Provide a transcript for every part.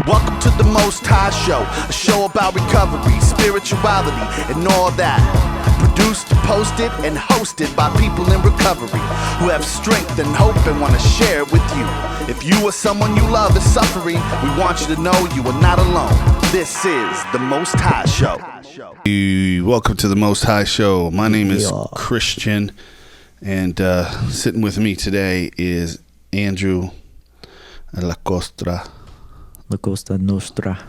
Welcome to the Most High Show, a show about recovery, spirituality, and all that. Produced, posted, and hosted by people in recovery who have strength and hope and want to share it with you. If you or someone you love is suffering, we want you to know you are not alone. This is the Most High Show. Welcome to the Most High Show. My name is Christian, and sitting with me today is Andrew La Costa Nostra.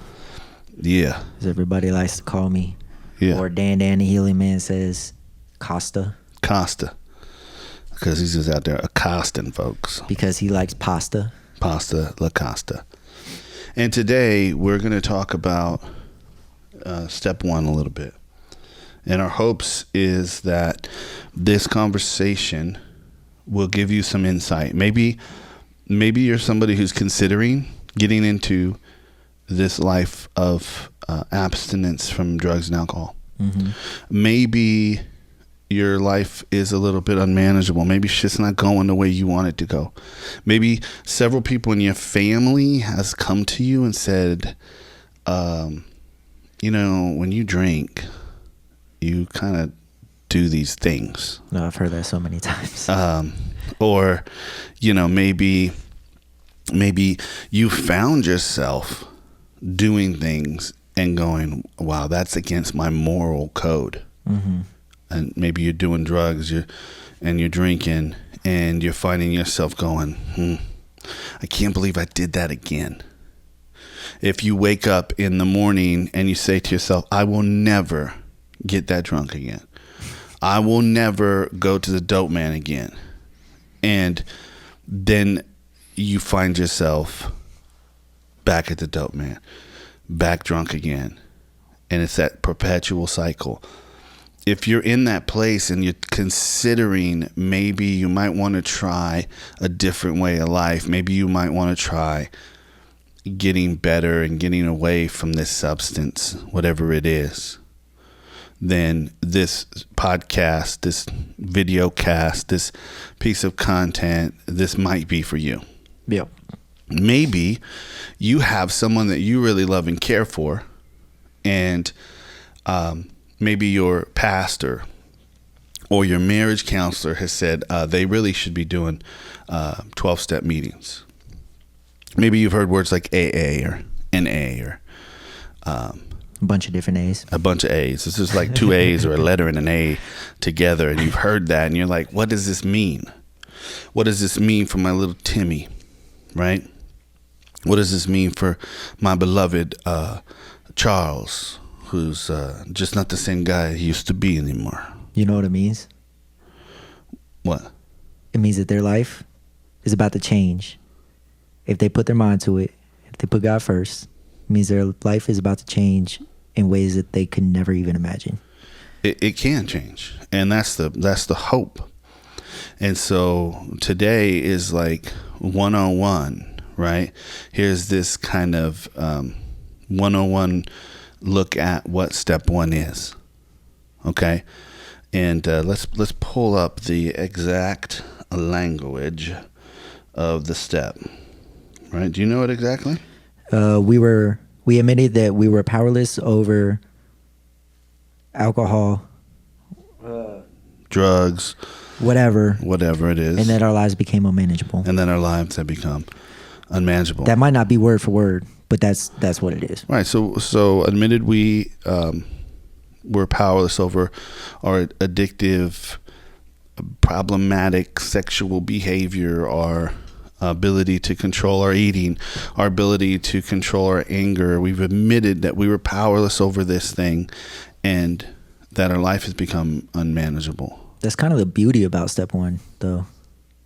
Yeah. As everybody likes to call me. Yeah. Or Dan the Healing Man says Costa. Because he's just out there accosting folks. Because he likes pasta. Pasta La Costa. And today we're going to talk about step one a little bit. And our hopes is that this conversation will give you some insight. Maybe you're somebody who's considering getting into this life of abstinence from drugs and alcohol. Mm-hmm. Maybe your life is a little bit unmanageable. Maybe it's just not going the way you want it to go. Maybe several people in your family has come to you and said, when you drink, you kind of do these things. No, I've heard that so many times. Or, maybe you found yourself doing things and going, wow, that's against my moral code. Mm-hmm. And maybe you're doing drugs, you're drinking, and you're finding yourself going, I can't believe I did that again. If you wake up in the morning and you say to yourself, I will never get that drunk again. I will never go to the dope man again. And then you find yourself back at the dope man, back drunk again. And it's that perpetual cycle. If you're in that place and you're considering maybe you might want to try a different way of life, maybe you might want to try getting better and getting away from this substance, whatever it is, then this podcast, this video cast, this piece of content, this might be for you. Yeah. Maybe you have someone that you really love and care for, and maybe your pastor or your marriage counselor has said they really should be doing 12-step meetings. Maybe you've heard words like AA or NA or a bunch of different A's. A bunch of A's. This is like two A's or a letter and an A together, and you've heard that, and you're like, what does this mean? What does this mean for my little Timmy, right? What does this mean for my beloved Charles, who's just not the same guy he used to be anymore? You know what it means? What? It means that their life is about to change. If they put their mind to it, if they put God first, it means their life is about to change in ways that they could never even imagine. It can change, and that's the hope. And so today is like 101, right? Here's this kind of 101 look at what step one is. Okay, and let's pull up the exact language of the step. Right? Do you know it exactly? We admitted that we were powerless over alcohol, drugs, whatever it is, and that our lives became unmanageable. And then our lives have become unmanageable. That might not be word for word, but that's what it is. Right. So admitted we were powerless over our addictive, problematic sexual behavior, our ability to control our eating, our ability to control our anger. We've admitted that we were powerless over this thing, and that our life has become unmanageable. That's kind of the beauty about step one, though.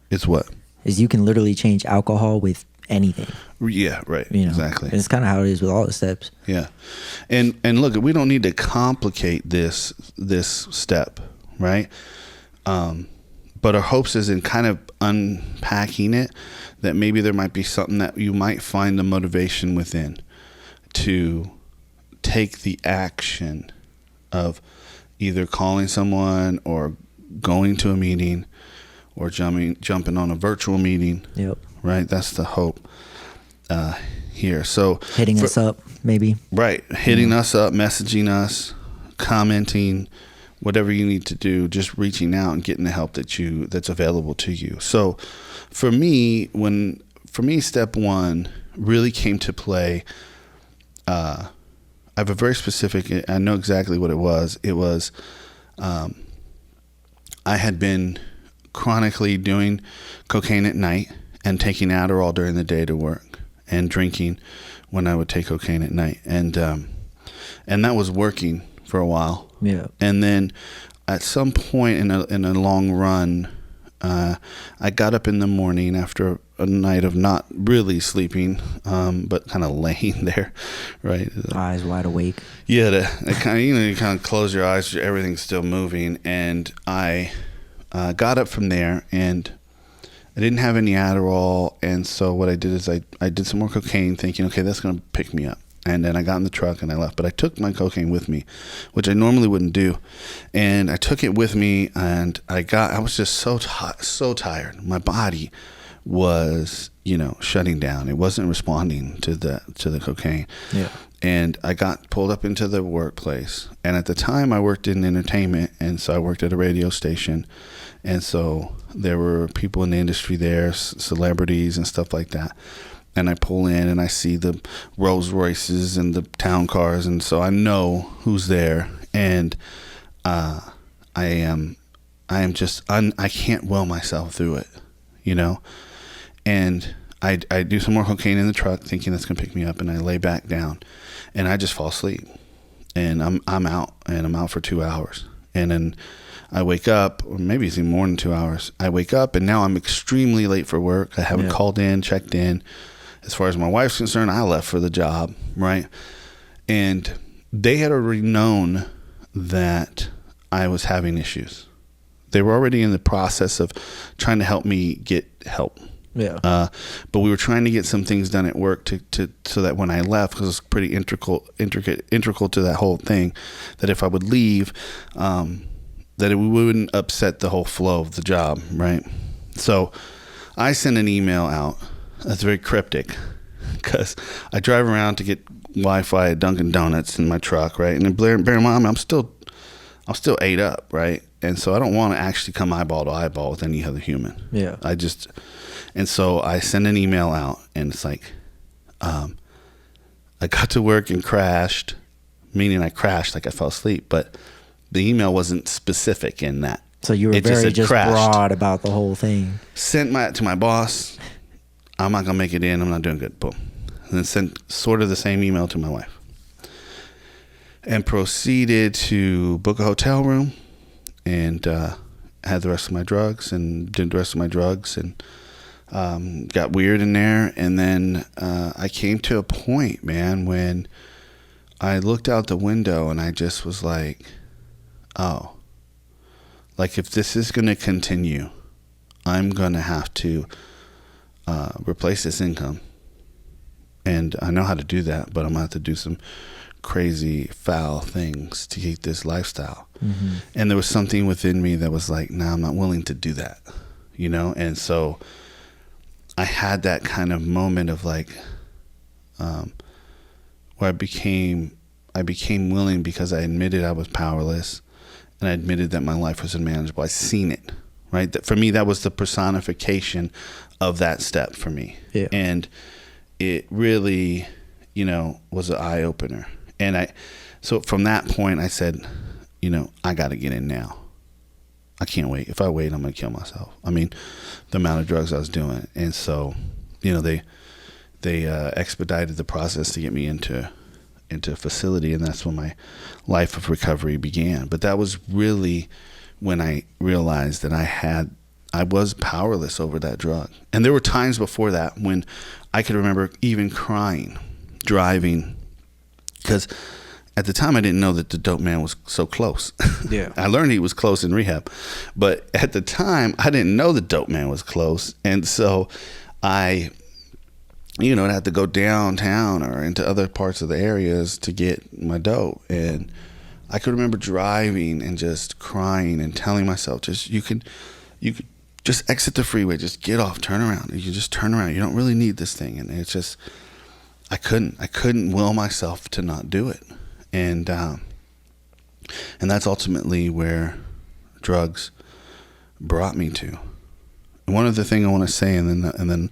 It's what? Is you can literally change alcohol with anything. Yeah, right. Exactly. And it's kind of how it is with all the steps. Yeah. And look, we don't need to complicate this step, right? But our hopes is in kind of unpacking it, that maybe there might be something that you might find the motivation within to take the action of either calling someone or going to a meeting or jumping on a virtual meeting. Yep. Right? That's the hope. here. So Hitting us up, maybe. Right. Hitting us up, messaging us, commenting, whatever you need to do, just reaching out and getting the help that's available to you. So for me, step one really came to play. I have a very specific, I know exactly what it was. It was, I had been chronically doing cocaine at night and taking Adderall during the day to work and drinking when I would take cocaine at night. And that was working for a while. Yeah. And then at some point in a long run, I got up in the morning after a night of not really sleeping, but kind of laying there, right? Eyes wide awake. Yeah, you kind of close your eyes, everything's still moving. And I got up from there, and I didn't have any Adderall. And so what I did is I did some more cocaine, thinking, okay, that's going to pick me up. And then I got in the truck and I left. But I took my cocaine with me, which I normally wouldn't do. And I took it with me, and I was just so tired. My body was, shutting down. It wasn't responding to the cocaine. Yeah. And I got pulled up into the workplace. And at the time I worked in entertainment, and so I worked at a radio station. And so there were people in the industry there, celebrities and stuff like that. And I pull in and I see the Rolls Royces and the town cars, and so I know who's there. And I can't will myself through it, And I do some more cocaine in the truck, thinking that's gonna pick me up, and I lay back down, and I just fall asleep, and I'm out, and I'm out for 2 hours, and then I wake up, or maybe it's even more than 2 hours. I wake up, and now I'm extremely late for work. I haven't called in, checked in. As far as my wife's concerned, I left for the job, right? And they had already known that I was having issues. They were already in the process of trying to help me get help. Yeah. But we were trying to get some things done at work so that when I left, because it's pretty integral to that whole thing, that if I would leave, that it wouldn't upset the whole flow of the job, right? So I sent an email out that's very cryptic, because I drive around to get Wi-Fi at Dunkin' Donuts in my truck, right? And then bear in mind, I'm still ate up, right? And so I don't want to actually come eyeball to eyeball with any other human. Yeah. And so I send an email out, and it's like, I got to work and crashed, meaning I crashed, like I fell asleep, but the email wasn't specific in that. So you were just broad about the whole thing. Sent to my boss. I'm not going to make it in. I'm not doing good. Boom. And then sent sort of the same email to my wife. And proceeded to book a hotel room, and had the rest of my drugs, and did the rest of my drugs, and got weird in there. And then I came to a point, man, when I looked out the window and I just was like, oh, like if this is going to continue, I'm going to have to replace this income. And I know how to do that, but I'm going to have to do some crazy, foul things to keep this lifestyle. Mm-hmm. And there was something within me that was like, nah, I'm not willing to do that, And so I had that kind of moment of like, where I became willing, because I admitted I was powerless, and I admitted that my life was unmanageable. I seen it, right? That for me, that was the personification of that step for me. Yeah. And it really, was an eye opener. And so from that point I said, I got to get in now. I can't wait. If I wait, I'm going to kill myself. I mean, the amount of drugs I was doing. And so, they expedited the process to get me into a facility, and that's when my life of recovery began. But that was really when I realized that I was powerless over that drug. And there were times before that when I could remember even crying, driving, because at the time I didn't know that the dope man was so close. Yeah. I learned he was close in rehab, but at the time I didn't know the dope man was close. And so I had to go downtown or into other parts of the areas to get my dope. And I could remember driving and just crying and telling myself, you could just exit the freeway, just get off, turn around. You just turn around. You don't really need this thing. And I couldn't will myself to not do it. And that's ultimately where drugs brought me to. And one other thing I want to say, and then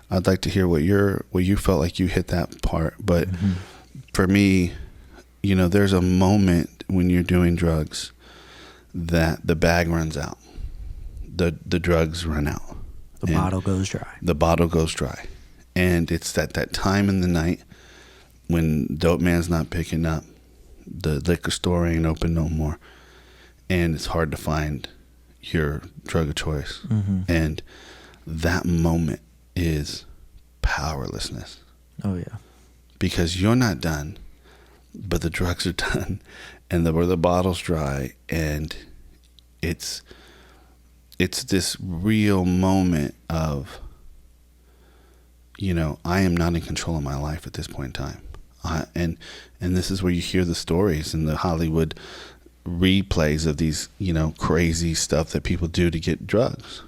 I'd like to hear what you felt like you hit that part. But for me, there's a moment when you're doing drugs that the bag runs out, the drugs run out, The bottle goes dry. The bottle goes dry, and it's that time in the night when dope man's not picking up, the liquor store ain't open no more, and it's hard to find your drug of choice. And that moment is powerlessness. Oh yeah. Because you're not done, but the drugs are done, and the bottle's dry, and it's this real moment of, I am not in control of my life at this point in time. And this is where you hear the stories and the Hollywood replays of these, crazy stuff that people do to get drugs,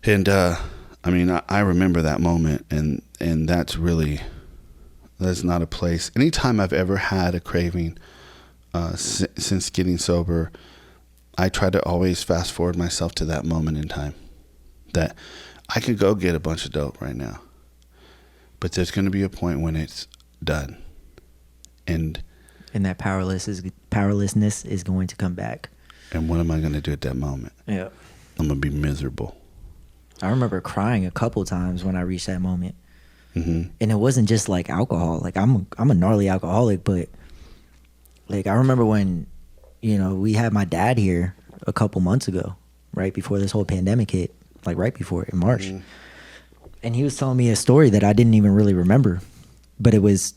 And, I remember that moment, and that's not a place. Anytime I've ever had a craving, since getting sober, I try to always fast forward myself to that moment in time, that I could go get a bunch of dope right now, but there's going to be a point when it's done. And that powerlessness is going to come back. And what am I going to do at that moment? Yeah. I'm going to be miserable. I remember crying a couple times when I reached that moment. Mm-hmm. And it wasn't just like alcohol. Like I'm a gnarly alcoholic, but like I remember when, we had my dad here a couple months ago, right before this whole pandemic hit, like right before in March. Mm-hmm. And he was telling me a story that I didn't even really remember, but it was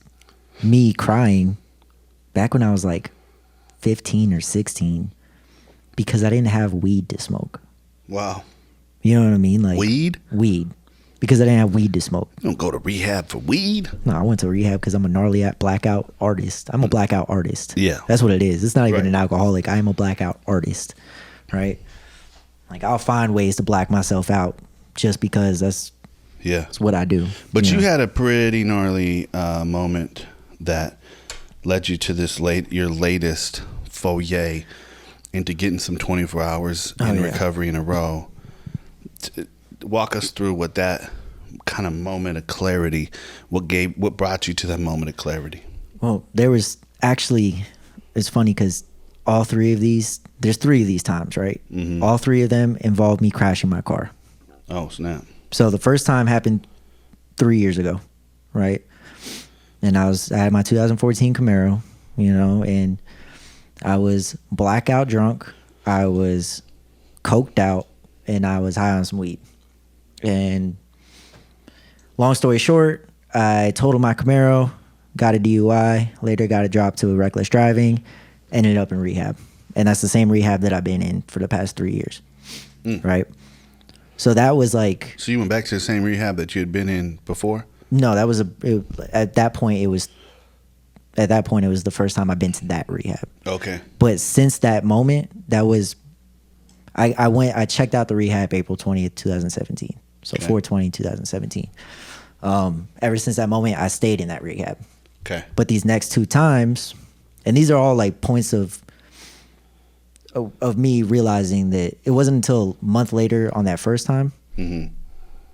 me crying back when I was like 15 or 16 because I didn't have weed to smoke. Wow. You know what I mean? Like weed? Weed. Because I didn't have weed to smoke. You don't go to rehab for weed? No, I went to rehab because I'm a gnarly blackout artist. I'm a blackout artist. Yeah. That's what it is. It's not even right. an alcoholic. I am a blackout artist, right? Like I'll find ways to black myself out just because that's what I do. But you had a pretty gnarly moment that led you to this your latest foyer into getting some 24 hours in recovery in a row. Walk us through what that kind of moment of clarity, what brought you to that moment of clarity. Well, there was actually, it's funny because there's 3 of these times, right? Mm-hmm. All 3 of them involved me crashing my car. Oh, snap. So the first time happened 3 years ago, right? And I had my 2014 Camaro, and I was blackout drunk, I was coked out, and I was high on some weed. And long story short, I totaled my Camaro, got a DUI, later got it dropped to reckless driving, ended up in rehab. And that's the same rehab that I've been in for the past 3 years, right? So that was like... So you went back to the same rehab that you had been in before? No, that was at that point it was the first time I've been to that rehab. Okay. But since that moment, that was... I checked out the rehab April 20th, 2017. So 4/20/2017. Ever since that moment, I stayed in that rehab. Okay. But these next 2 times, and these are all like points of me realizing that it wasn't until a month later on that first time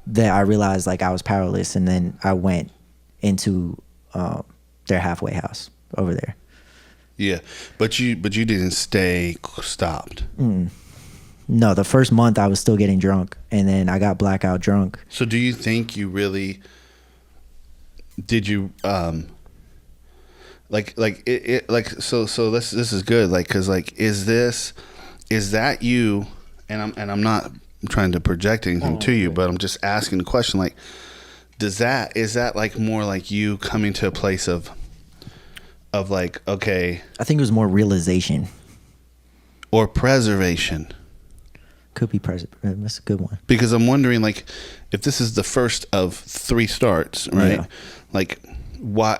that I realized like I was powerless, and then I went into their halfway house over there. Yeah, but you didn't stay stopped. No, the first month I was still getting drunk, and then I got blackout drunk. So do you think you really did you this is good, like, cuz like is that you, and I'm not trying to project anything to you, but I'm just asking the question, like is that like more like you coming to a place of like, okay, I think it was more realization or preservation. Could be preservation. That's a good one. Because I'm wondering, like, if this is the first of 3 starts, right? Yeah. Like, why?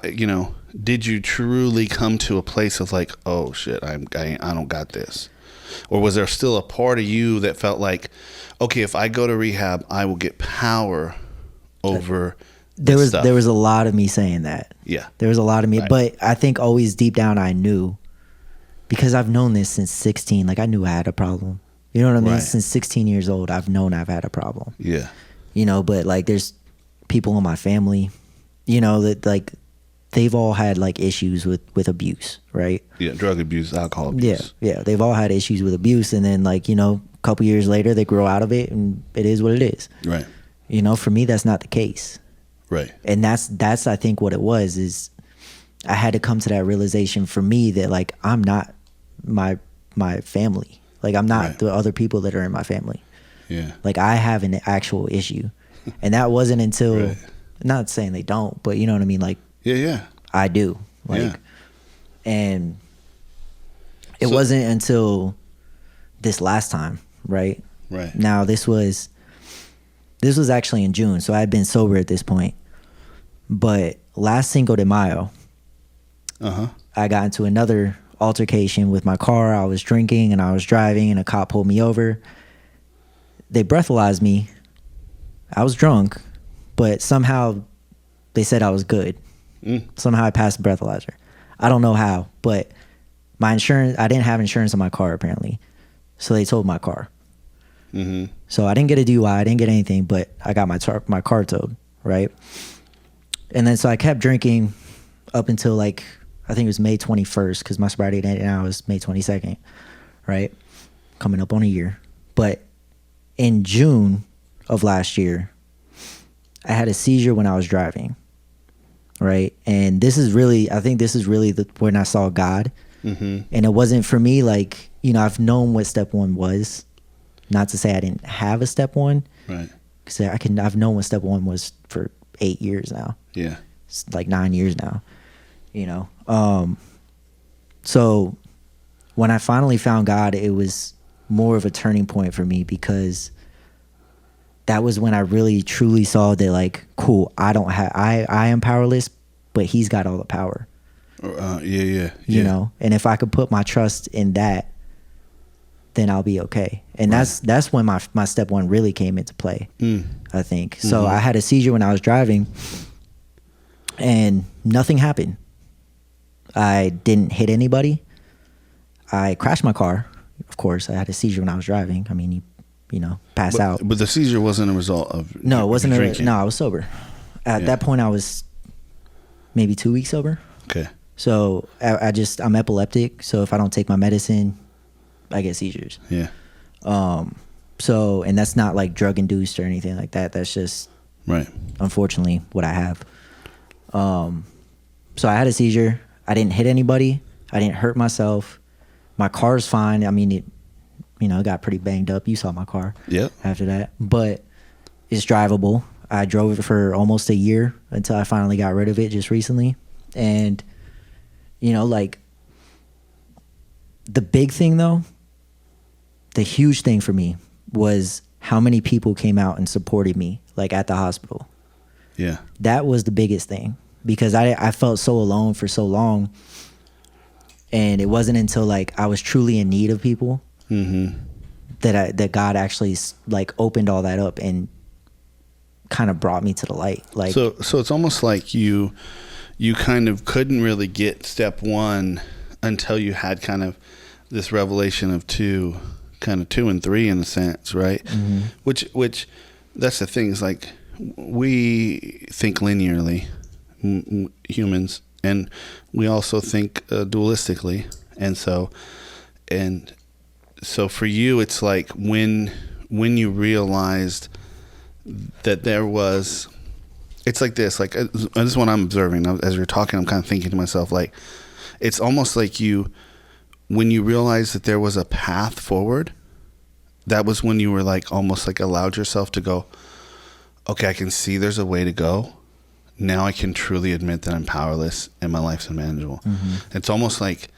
Did you truly come to a place of like, oh shit, I don't got this, or was there still a part of you that felt like, okay, if I go to rehab, I will get power over stuff. there was a lot of me saying that. Yeah. There was a lot of me, Right. but I think always deep down I knew, because I've known this since 16. Like I knew I had a problem. You know what I mean? Right. Since 16 years old, I've known I've had a problem. Yeah. You know, but like there's people in my family, you know, that like they've all had like issues with abuse, right? Yeah. Drug abuse, alcohol Yeah, abuse. yeah. They've all had issues with abuse, and then like, you know, a couple years later they grow out of it, and it is what it is. Right. You know, for me that's not the case. Right. And that's I think what it was, is I had to come to that realization for me that like I'm not my family. Like I'm not Right. the other people that are in my family. Yeah. Like I have an actual issue. And that wasn't until Right. not saying they don't, but you know what I mean? Like Yeah. Yeah. I do. Like Yeah. and it So- wasn't until this last time, right? Right. Now this was actually in June, so I had been sober at this point. But last Cinco de Mayo, Uh-huh. I got into another altercation with my car. I was drinking and I was driving, and a cop pulled me over. They breathalyzed me. I was drunk, but somehow they said I was good. Somehow I passed the breathalyzer. I don't know how, but my insurance, I didn't have insurance on my car apparently. So they towed my car. Mm-hmm. So I didn't get a DUI, I didn't get anything, but I got my car towed, right? And then so I kept drinking up until like, I think it was May 21st, because my sobriety date now is May 22nd, right? Coming up on a year. But in June of last year, I had a seizure when I was driving, right? And this is really, I think this is really when I saw God. Mm-hmm. And it wasn't for me like, you know, I've known what step one was. Not to say I didn't have a step one, Right. because I've known what step one was for 8 years now. Yeah. It's like 9 years now, you know. So when I finally found God, it was more of a turning point for me, because that was when I really truly saw that like, cool, I am powerless, but He's got all the power. Yeah. You know, and if I could put my trust in that, then I'll be okay. And Right. that's when my step one really came into play, I think. So Mm-hmm. I had a seizure when I was driving, and nothing happened. I didn't hit anybody. I crashed my car. Of course, I had a seizure when I was driving. I mean, you know, pass out. But the seizure wasn't a result of No, it wasn't. drinking. No, I was sober. At Yeah. that point, I was maybe 2 weeks sober. Okay. So I'm epileptic. So if I don't take my medicine, I get seizures. Yeah. So, and that's not like drug induced or anything like that. That's just Right. unfortunately what I have. So I had a seizure. I didn't hit anybody. I didn't hurt myself. My car's fine. I mean, it got pretty banged up. You saw my car. Yep. After that, but it's drivable. I drove it for almost a year until I finally got rid of it just recently. And, you know, like the big thing though, the huge thing for me was how many people came out and supported me, like at the hospital. Yeah. That was the biggest thing, because I felt so alone for so long. And it wasn't until like I was truly in need of people Mm-hmm. that God actually like opened all that up and kind of brought me to the light. Like, So it's almost like you kind of couldn't really get step one until you had kind of this revelation of two and three in a sense, right? Mm-hmm. Which that's the thing, is like we think linearly, humans, and we also think dualistically, and so for you, it's like when you realized that there was, it's like this, like this is what I'm observing as you're talking. I'm kind of thinking to myself, like it's almost like when you realized that there was a path forward, that was when you were like almost like allowed yourself to go, okay, I can see there's a way to go. Now I can truly admit that I'm powerless and my life's unmanageable. Mm-hmm. It's almost like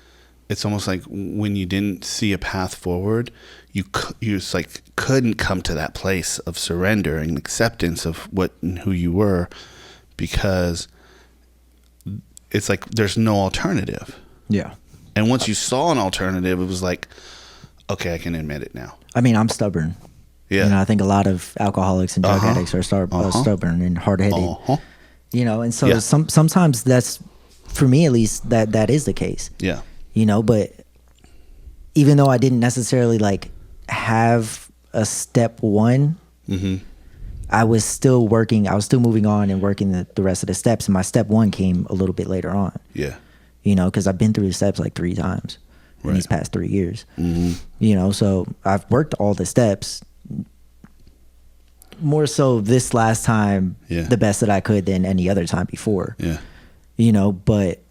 when you didn't see a path forward, you just like couldn't come to that place of surrender and acceptance of what and who you were, because it's like there's no alternative. yeah. And once you saw an alternative, it was like, okay, I can admit it now. I mean, I'm stubborn. Yeah. You know, I think a lot of alcoholics and drug Uh-huh. addicts are stubborn and hard-headed. Uh-huh. You know, and so Yeah. sometimes that's, for me at least, that is the case. Yeah. You know, but even though I didn't necessarily like have a step one, I was still working. I was still moving on and working the rest of the steps. And my step one came a little bit later on. Yeah. You know, because I've been through the steps like 3 times in these past 3 years. Mm-hmm. You know, so I've worked all the steps. More so this last time, Yeah. the best that I could than any other time before. Yeah. You know, but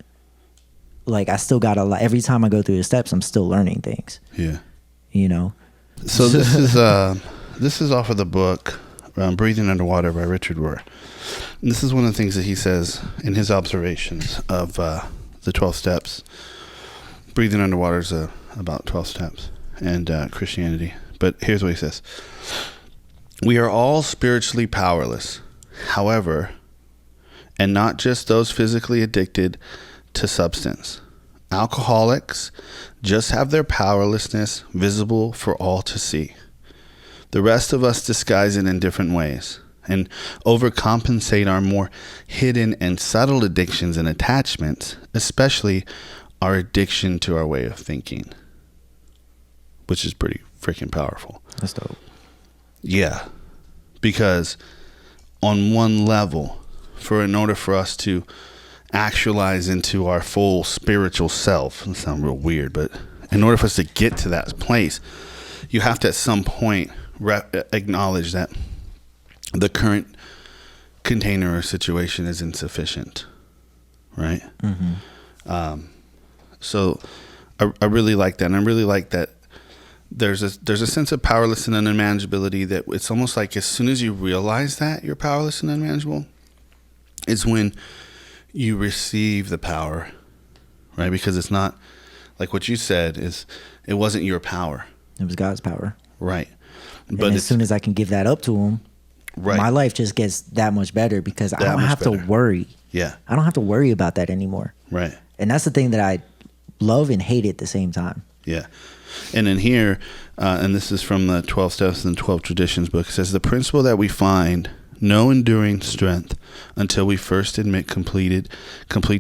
like I still got a lot. Every time I go through the steps, I'm still learning things. Yeah. You know. So this is off of the book Breathing Underwater by Richard Rohr. And this is one of the things that he says in his observations of the 12 steps. Breathing underwater is about 12 steps and Christianity. But here's what he says. We are all spiritually powerless. However, and not just those physically addicted to substance. Alcoholics just have their powerlessness visible for all to see. The rest of us disguise it in different ways and overcompensate our more hidden and subtle addictions and attachments, especially our addiction to our way of thinking, which is pretty freaking powerful. That's dope. Yeah, because on one level, in order for us to actualize into our full spiritual self, it sounds real weird, but in order for us to get to that place, you have to at some point acknowledge that the current container or situation is insufficient, right? So I really like that, and I really like that there's a sense of powerlessness and unmanageability that it's almost like as soon as you realize that you're powerless and unmanageable, it's when you receive the power, right? Because it's not like what you said is it wasn't your power. It was God's power. Right. But as soon as I can give that up to him, right, my life just gets that much better because I don't have to better. worry. Yeah. I don't have to worry about that anymore. Right. And that's the thing that I love and hate at the same time. Yeah. And in here, and this is from the 12 Steps and 12 Traditions book, it says, the principle that we find no enduring strength until we first admit complete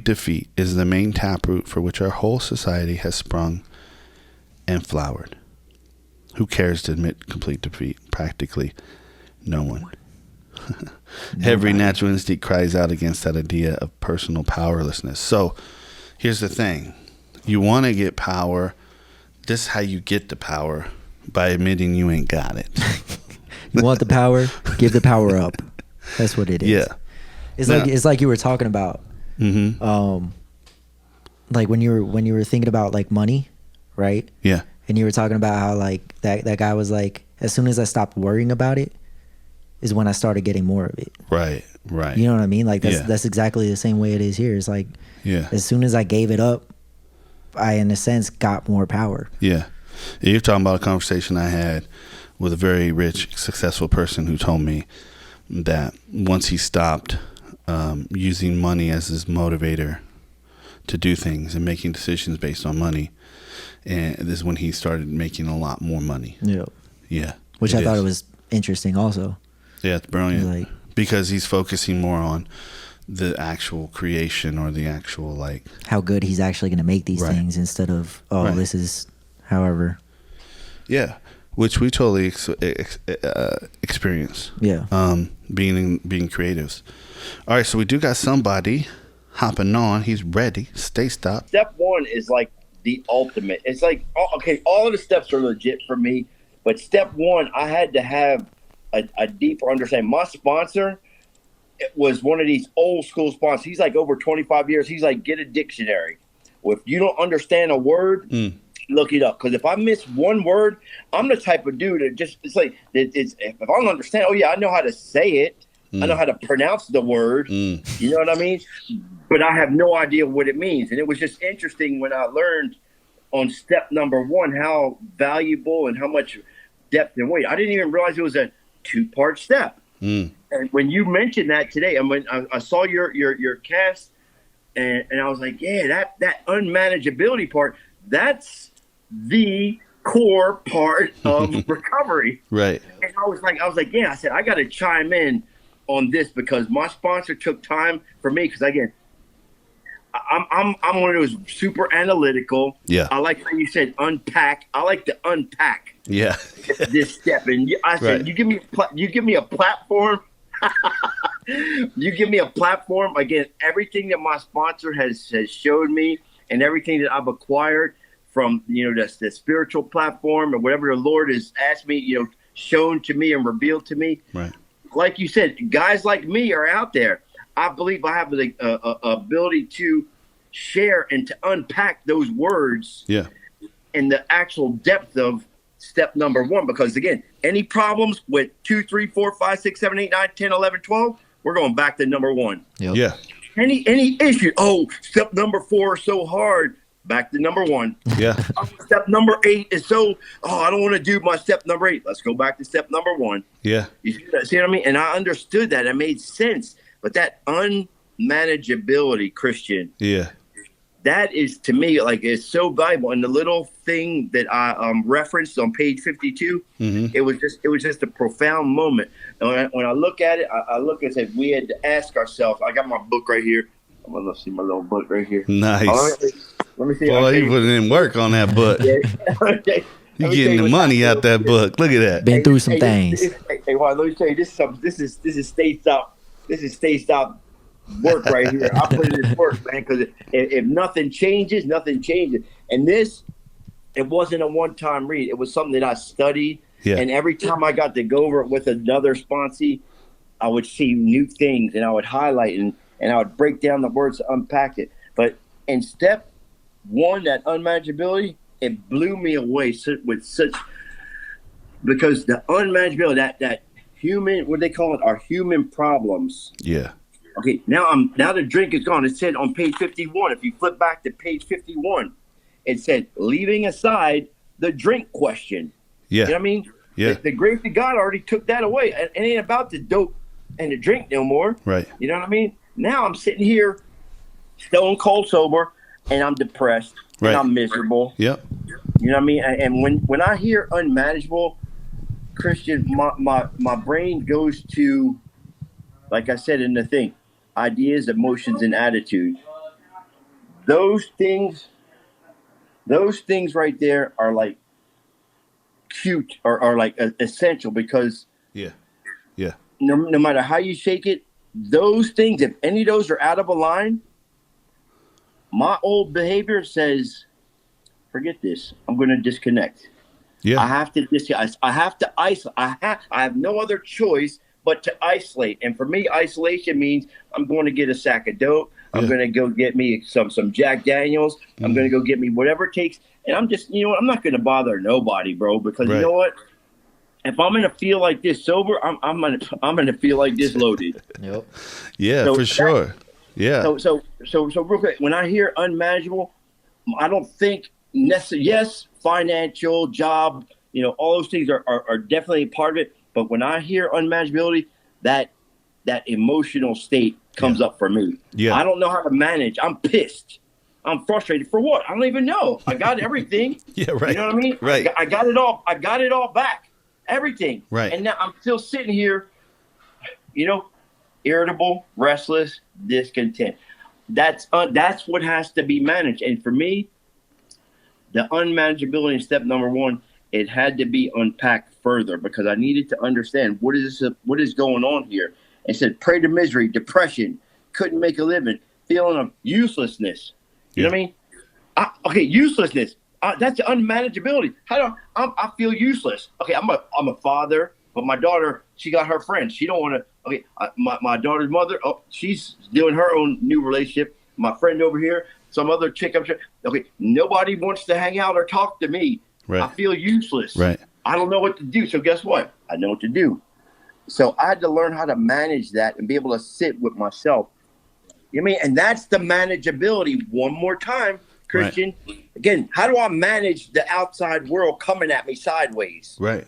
defeat is the main taproot for which our whole society has sprung and flowered. Who cares to admit complete defeat? Practically no one. Every natural instinct cries out against that idea of personal powerlessness. So here's the thing. You want to get power. This is how you get the power, by admitting you ain't got it. You want the power? Give the power up. That's what it is. Yeah. It's like you were talking about. Mm-hmm. Like when you were thinking about like money, right? Yeah. And you were talking about how like that guy was like, as soon as I stopped worrying about it is when I started getting more of it. Right. Right. You know what I mean? Like Yeah. that's exactly the same way it is here. It's like, Yeah. as soon as I gave it up, I, in a sense, got more power. Yeah. You're talking about a conversation I had with a very rich, successful person who told me that once he stopped using money as his motivator to do things and making decisions based on money, and this is when he started making a lot more money. Yeah. Yeah. Which I thought it was interesting also. Yeah, it's brilliant. Like, because he's focusing more on the actual creation or the actual like how good he's actually going to make these Right. things instead of, Right. this is however. yeah, which we totally experience. Yeah. Being creatives. All right, so we do got somebody hopping on. He's ready. Stay stopped. Step one is like the ultimate. It's like, all of the steps are legit for me, but step one, I had to have a deeper understanding. My sponsor, it was one of these old school sponsors. He's like over 25 years. He's like, get a dictionary. Well, if you don't understand a word, look it up. Because if I miss one word, I'm the type of dude that just, it's like, if I don't understand, I know how to say it. I know how to pronounce the word. You know what I mean? But I have no idea what it means. And it was just interesting when I learned on step number one how valuable and how much depth and weight. I didn't even realize it was a 2-part step. And when you mentioned that today, and when I saw your cast, and I was like, yeah, that unmanageability part, that's the core part of recovery. Right. And I was like, yeah, I said, I got to chime in on this because my sponsor took time for me. Because again, I'm one of those super analytical. Yeah. I like how you said unpack. I like to unpack Yeah. this step. And I said, Right. you give me a platform. You give me a platform. Again, everything that my sponsor has showed me and everything that I've acquired from, the spiritual platform and whatever the Lord has asked me, shown to me and revealed to me. Right. Like you said, guys like me are out there. I believe I have the ability to share and to unpack those words Yeah. in the actual depth of step number 1. Because again, any problems with 2, 3, 4, 5, 6, 7, 8, 9, 10, 11, 12, we're going back to number 1. Yep. Yeah. Any issue, step number 4 is so hard, back to number 1. Yeah. Step number 8 is I don't want to do my step number 8. Let's go back to step number 1. Yeah. You see what I mean? And I understood that. It made sense. But that unmanageability, Christian, Yeah. that is to me like it's so valuable. And the little thing that I referenced on page 52, it was just a profound moment. And when I look at it, I look and say we had to ask ourselves. I got my book right here. I'm gonna see my little book right here. Nice. Let me see. Boy, he putting in work on that book. Okay. You getting the money out that book. Look at that. Been through some things. Hey, let me tell you, this is stay stop. This is stay stop work right here. I put it in work, man, because if nothing changes, nothing changes. And this, it wasn't a one-time read. It was something that I studied. Yeah. And every time I got to go over it with another sponsee, I would see new things and I would highlight and I would break down the words to unpack it. But in step 1, that unmanageability, it blew me away because the unmanageability, that human, what they call it, our human problems. Yeah. Okay, now the drink is gone. It said on page 51, if you flip back to page 51, it said, leaving aside the drink question. Yeah. You know what I mean? Yeah. The grace of God already took that away. It ain't about the dope and the drink no more. Right. You know what I mean? Now I'm sitting here stone cold sober and I'm depressed Right. and I'm miserable. Yep. You know what I mean? And when I hear unmanageable, Christian, my brain goes to, like I said in the thing, ideas, emotions, and attitude. Those things right there are like cute or like essential because Yeah. Yeah. no matter how you shake it, those things, if any of those are out of a line, my old behavior says, forget this. I'm going to disconnect. Yeah. I have to isolate. I have no other choice but to isolate. And for me, isolation means I'm going to get a sack of dope. I'm going to go get me some Jack Daniels. I'm going to go get me whatever it takes. And I'm just, I'm not going to bother nobody, bro, because Right. you know what? If I'm going to feel like this sober, I'm going to feel like this loaded. Yep. Yeah, So for that- sure. Yeah. So real quick, when I hear unmanageable, I don't think necessarily, yes, financial, job, all those things are definitely part of it. But when I hear unmanageability, that emotional state comes up for me. Yeah. I don't know how to manage. I'm pissed. I'm frustrated for what? I don't even know. I got everything. Yeah, right. You know what I mean? Right. I got it all. I got it all back. Everything. Right. And now I'm still sitting here, irritable, restless, discontent. That's what has to be managed. And for me, the unmanageability in step number 1, it had to be unpacked further because I needed to understand what is going on here. It said prey to misery, depression, couldn't make a living, feeling of uselessness. You know what I mean? Uselessness. That's unmanageability. I feel useless. Okay, I'm a father, but my daughter, she got her friends. She don't want to. Okay, my daughter's mother, she's doing her own new relationship. My friend over here, some other chick I'm sure. Okay, nobody wants to hang out or talk to me. Right. I feel useless. Right. I don't know what to do. So guess what? I know what to do. So I had to learn how to manage that and be able to sit with myself. You know what I mean? And that's the manageability. One more time, Christian. Right. Again, how do I manage the outside world coming at me sideways? Right.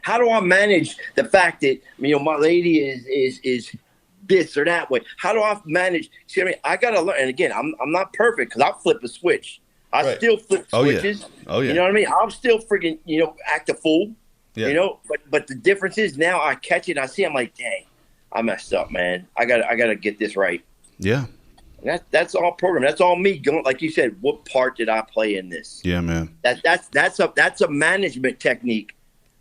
How do I manage the fact that my lady is this or that way? How do I manage? See what I mean? I gotta learn. And again, I'm not perfect because I flip a switch. I still flip switches. Yeah. Oh yeah. You know what I mean? I'm still freaking act a fool. Yeah. But the difference is now I catch it. I see. I'm like, dang, I messed up, man. I gotta get this right. Yeah. That's all program. That's all me going. Like you said, what part did I play in this? Yeah, man. That's a management technique.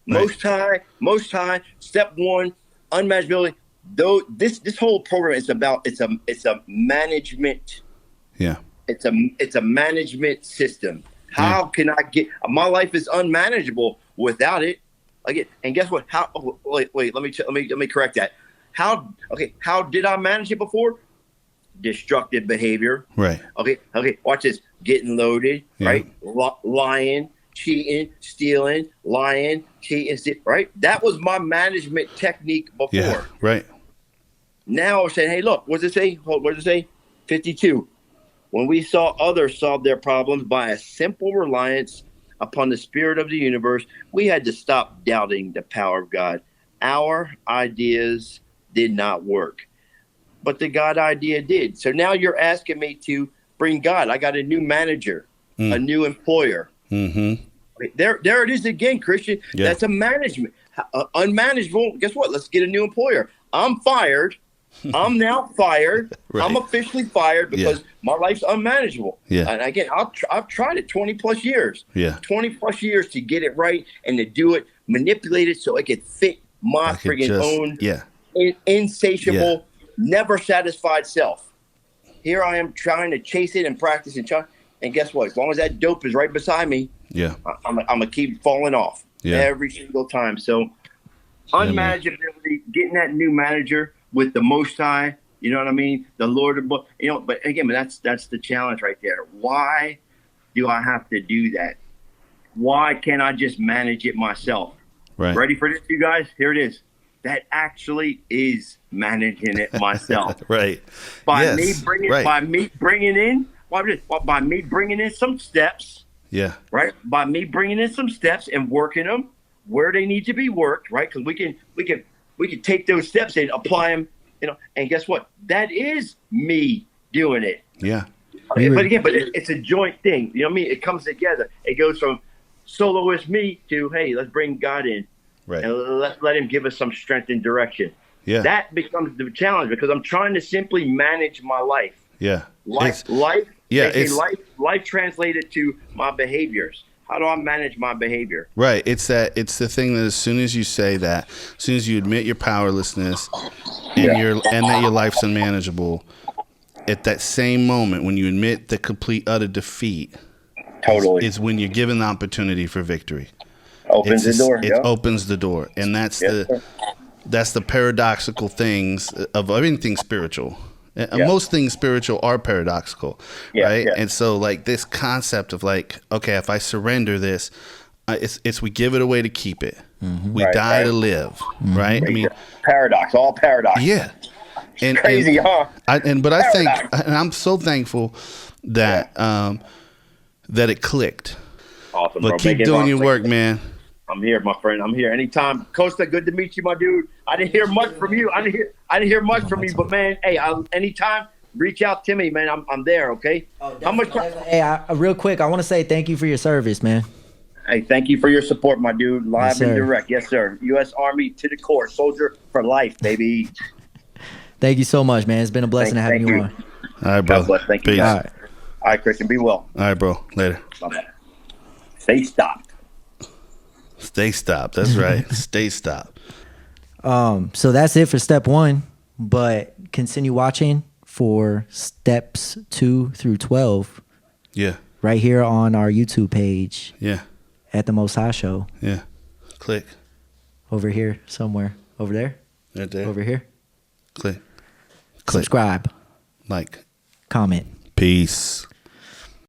Most high. Step one, unmanageability. Though this whole program is about it's a management. Yeah. It's a management system. How can I get my life is unmanageable without it? Again, and guess what? Wait, let me correct that. How did I manage it before? Destructive behavior. Right. Okay. Watch this. Getting loaded. Yeah. Right. Lying, cheating, stealing, lying, cheating, right? That was my management technique before. Yeah. Right. Now I'm saying, hey, look, what does it say? 52. When we saw others solve their problems by a simple reliance upon the spirit of the universe, we had to stop doubting the power of God. Our ideas did not work, but the God idea did. So now you're asking me to bring God. I got a new manager, a new employer. Mm-hmm. There it is again, Christian. Yeah. That's a management. Unmanageable. Guess what? Let's get a new employer. I'm fired. I'm now fired. Right. I'm officially fired because my life's unmanageable. Yeah. And again, I've tried it 20 plus years. Yeah. 20 plus years to get it right and to do it, manipulate it so it could fit my friggin' own insatiable, never satisfied self. Here I am trying to chase it and practice and try. And guess what? As long as that dope is right beside me, I'm gonna keep falling off every single time. So unmanageability, getting that new manager with the Most High, you know what I mean? The Lord of, but again, that's the challenge right there. Why do I have to do that? Why can't I just manage it myself? Right. Ready for this, you guys? Here it is. That actually is managing it myself. Right. By me bringing in some steps. Yeah. Right. By me bringing in some steps and working them where they need to be worked. Right. Because we can take those steps and apply them. And guess what? That is me doing it. Yeah. But it's a joint thing. You know what I mean? It comes together. It goes from soloist me to, hey, let's bring God in. Right. And let's let him give us some strength and direction. Yeah. That becomes the challenge because I'm trying to simply manage my life. Yeah. Life translated to my behaviors. How do I manage my behavior? Right. It's the thing that as soon as you say that, as soon as you admit your powerlessness and that your life's unmanageable, at that same moment when you admit the complete utter defeat, totally, is when you're given the opportunity for victory. Opens the door. It opens the door, and that's the paradoxical things of everything spiritual. Most things spiritual are paradoxical, right? Yeah. And so, like this concept of like, okay, if I surrender this, it's we give it away to keep it. Mm-hmm. We die to live, right? I mean, paradox, all paradox. Yeah, and crazy, huh? I think, and I'm so thankful that that it clicked. Awesome, but bro. keep doing your work, man. I'm here, my friend. I'm here anytime. Costa, good to meet you, my dude. I didn't hear much from you. I didn't hear much from you, but man, hey, anytime, reach out to me, man. I'm there. Okay. How much? Hey, real quick, I want to say thank you for your service, man. Hey, thank you for your support, my dude. Live and direct, yes, sir. U.S. Army to the core, soldier for life, baby. Thank you so much, man. It's been a blessing to have you on. All right, bro. God bless. Thank you. All right, Christian. Be well. All right, bro. Later. Bye-bye. Stay stopped. Stay stopped. That's right. Stay stopped. So that's it for step 1, but continue watching for steps 2 through 12. Yeah. Right here on our YouTube page. Yeah. At the Most High Show. Yeah. Click. Over here somewhere. Over there. Right there. Over here. Click. Subscribe. Like. Comment. Peace.